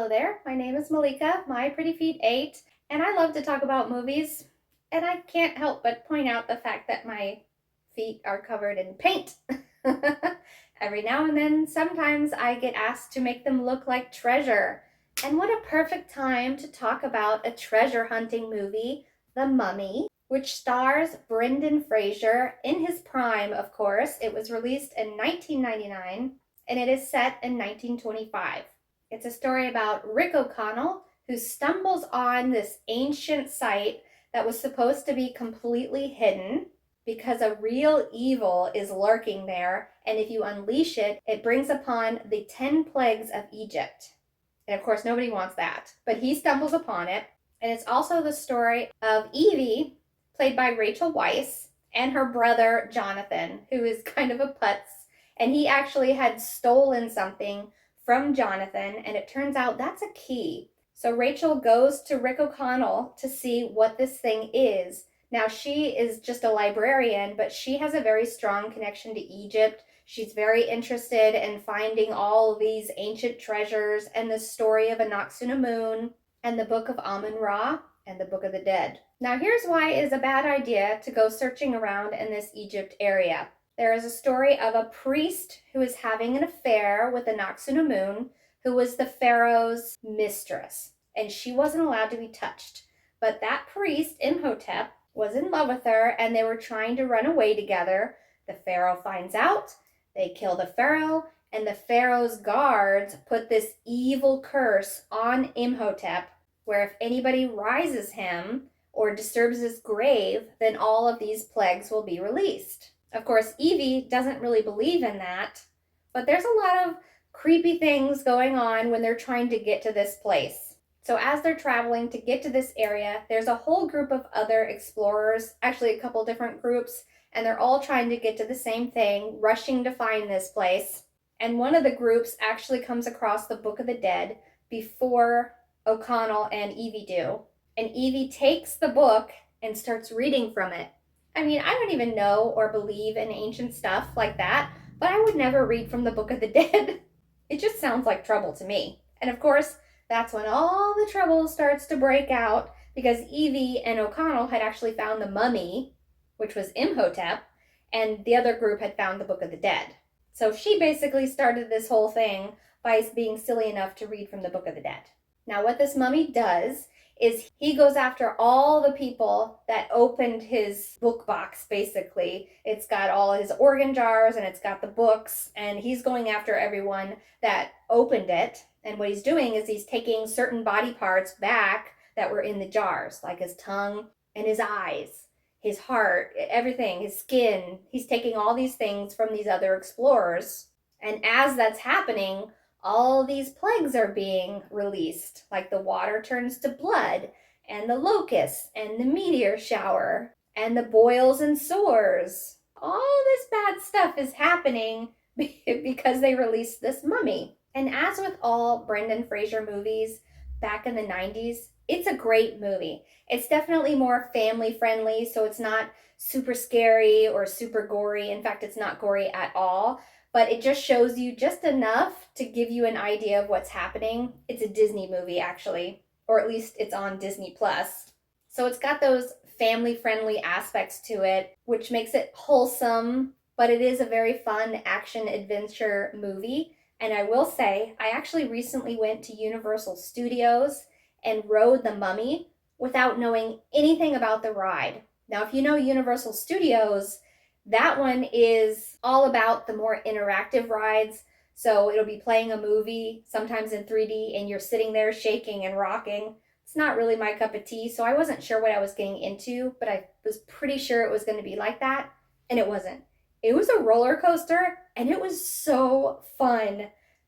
Hello there, my name is Malika, my pretty feet 8, and I love to talk about movies, and I can't help but point out the fact that my feet are covered in paint. Every now and then, sometimes I get asked to make them look like treasure. And what a perfect time to talk about a treasure hunting movie, The Mummy, which stars Brendan Frasier in his prime, of course. It was released in 1999, and it is set in 1925. It's a story about Rick O'Connell, who stumbles on this ancient site that was supposed to be completely hidden because a real evil is lurking there, and if you unleash it, it brings upon the 10 plagues of Egypt. And of course, nobody wants that, but he stumbles upon it. And it's also the story of Evie, played by Rachel Weisz, and her brother Jonathan, who is kind of a putz, and he actually had stolen something from Jonathan, and it turns out that's a key. So Rachel goes to Rick O'Connell to see what this thing is. Now, she is just a librarian, but she has a very strong connection to Egypt. She's very interested in finding all these ancient treasures and the story of Moon and the Book of Amun-Ra and the Book of the Dead. Now, here's why it is a bad idea to go searching around in this Egypt area. There is a story of a priest who is having an affair with Moon, who was the pharaoh's mistress, and she wasn't allowed to be touched. But that priest, Imhotep, was in love with her, and they were trying to run away together. The pharaoh finds out, they kill the pharaoh, and the pharaoh's guards put this evil curse on Imhotep, where if anybody rises him or disturbs his grave, then all of these plagues will be released. Of course, Evie doesn't really believe in that, but there's a lot of creepy things going on when they're trying to get to this place. So as they're traveling to get to this area, there's a whole group of other explorers, actually a couple different groups, and they're all trying to get to the same thing, rushing to find this place. And one of the groups actually comes across the Book of the Dead before O'Connell and Evie do. And Evie takes the book and starts reading from it. I mean, I don't even know or believe in ancient stuff like that, but I would never read from the Book of the Dead. It just sounds like trouble to me. And of course, that's when all the trouble starts to break out, because Evie and O'Connell had actually found the mummy, which was Imhotep, and the other group had found the Book of the Dead. So she basically started this whole thing by being silly enough to read from the Book of the Dead. Now, what this mummy does is he goes after all the people that opened his book box, basically. It's got all his organ jars and it's got the books, and he's going after everyone that opened it. And what he's doing is he's taking certain body parts back that were in the jars, like his tongue and his eyes, his heart, everything, his skin. He's taking all these things from these other explorers. And as that's happening, all these plagues are being released, like the water turns to blood, and the locusts, and the meteor shower, and the boils and sores. All this bad stuff is happening because they released this mummy. And as with all Brendan Frasier movies back in the 90s, it's a great movie. It's definitely more family friendly, so it's not super scary or super gory. In fact, it's not gory at all. But it just shows you just enough to give you an idea of what's happening. It's a Disney movie, actually, or at least it's on Disney Plus. So it's got those family-friendly aspects to it, which makes it wholesome, but it is a very fun action-adventure movie. And I will say, I actually recently went to Universal Studios and rode the Mummy without knowing anything about the ride. Now, if you know Universal Studios, that one is all about the more interactive rides. So it'll be playing a movie, sometimes in 3D, and you're sitting there shaking and rocking. It's not really my cup of tea, so I wasn't sure what I was getting into, but I was pretty sure it was going to be like that, and it wasn't. It was a roller coaster, and it was so fun.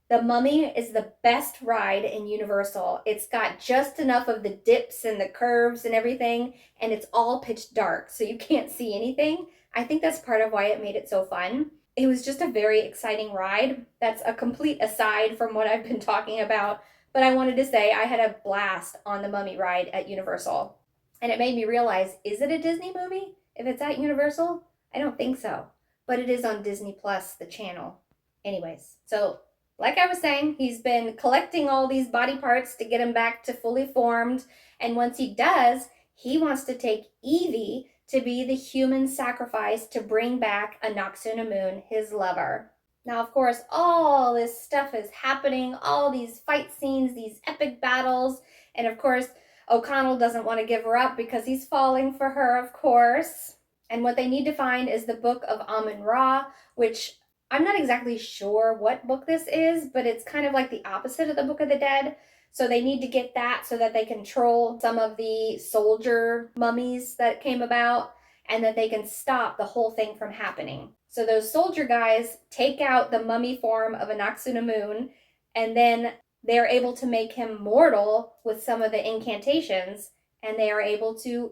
The Mummy is the best ride in Universal. It's got just enough of the dips and the curves and everything, and it's all pitch dark, so you can't see anything. I think that's part of why it made it so fun. It was just a very exciting ride. That's a complete aside from what I've been talking about, but I wanted to say I had a blast on the Mummy ride at Universal. And it made me realize, is it a Disney movie if it's at Universal? I don't think so, but it is on Disney Plus, the channel. Anyways, so like I was saying, he's been collecting all these body parts to get him back to fully formed. And once he does, he wants to take Evie to be the human sacrifice to bring back Moon, his lover. Now, of course, all this stuff is happening, all these fight scenes, these epic battles. And of course, O'Connell doesn't want to give her up because he's falling for her, of course. And what they need to find is the Book of Amun-Ra, which I'm not exactly sure what book this is, but it's kind of like the opposite of the Book of the Dead. So they need to get that so that they control some of the soldier mummies that came about and that they can stop the whole thing from happening. So those soldier guys take out the mummy form of Moon, and then they're able to make him mortal with some of the incantations, and they are able to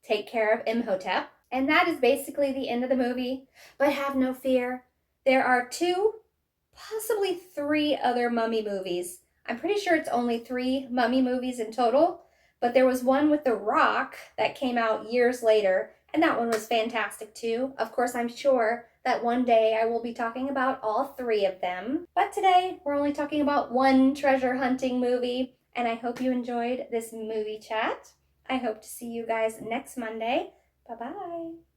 take care of Imhotep. And that is basically the end of the movie. But have no fear. There are 2, possibly 3 other mummy movies. I'm pretty sure it's only 3 mummy movies in total, but there was one with The Rock that came out years later, and that one was fantastic too. Of course, I'm sure that one day I will be talking about all 3 of them. But today, we're only talking about one treasure hunting movie, and I hope you enjoyed this movie chat. I hope to see you guys next Monday. Bye-bye.